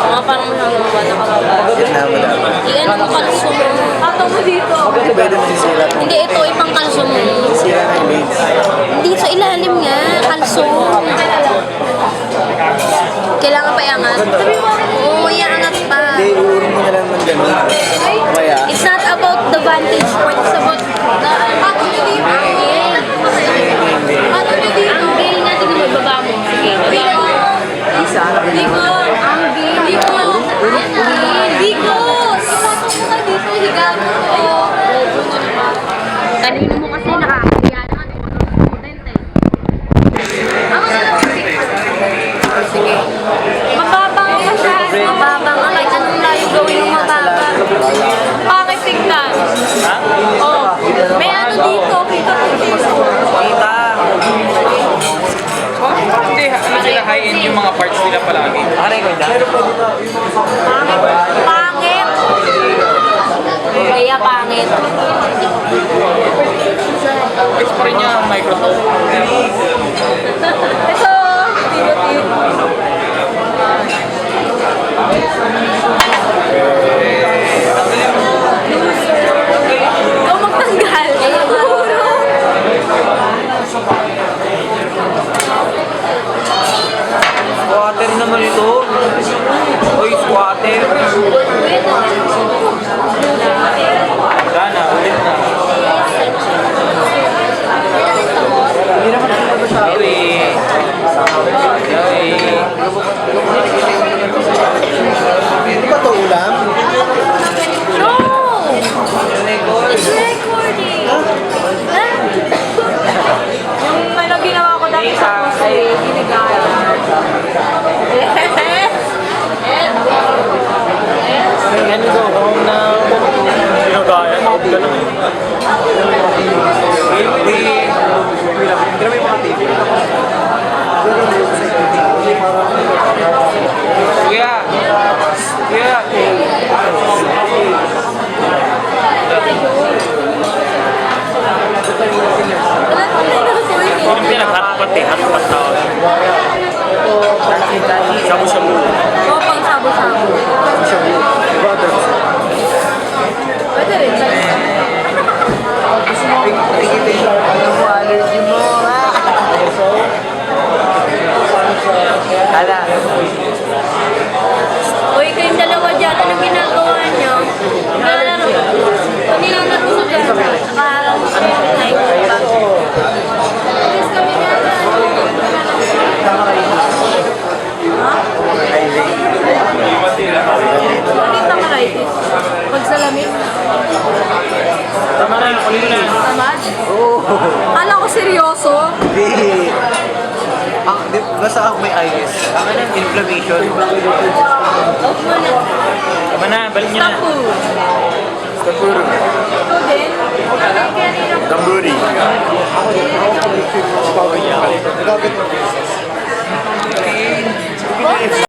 Mga parang mahangwa na kababa. Iyan mo kalso mo. Ataw mo dito. Hindi, ito ipang kalso mo. Hindi, sa ilalim nga. Kalso. Kailangan pa iangat. Oo, iangat pa. Hindi, iurong mo na lang ng ganun. Kaya, It's not about the vantage point. It's about the angle. Angle nga. Sige, magbaba mo. Sige, baba mo. Diko! Diko! Diko! Ipasok mo ka dito, higa mo. Kanino mo kasi nakakaya naman. Student eh. Ako na lang. Sige. Mababang ka siya. Mababang ka. Kahit anong layo gawin yung mababa. Bakit tignan? Oh, may ano dito. Kita ko dito. kita. Hindi sila high-end yung mga parts nila palagi. Aray ko dyan. Pangit. Kaya pangit. Guys pa rin niya ang Microsoft. Ito. Tiro-tiro. Ikaw magtanggal. Squatter naman ito. Oy, squatter. Sana, ulit na. Sorry. Hindi ba ito ulam? No! It's recording. Yung ano ginawa ko dati sa puso eh, ginigayan. Ano daw, kung na ginagaya, nakapag ka lang. Kuya! Kuya! Sino pinag-hotpot eh? Hotpot tawag. Shabu-shabu. Oo, pang sabo-sabo. Pwede rin. Ano mo, allergy mo, ha? Hala. Uy, kayong dalawa dyan, anong ginagawa niyo? Naglalaro. Pag nilalaro sa dyan, nakaharap mo sa night pa. Please kami nga dyan. Bakit tamaritis? Pag sa lamig? Tama na, kulit na. Tamad? Oo. Kala ko seryoso. Hindi. Basta ako may iris. Ang ano, inflammation. Off mo na. Tama na, balik niyo na. Tapu. Kapuro. Ikaw din? Tamburi. Okay.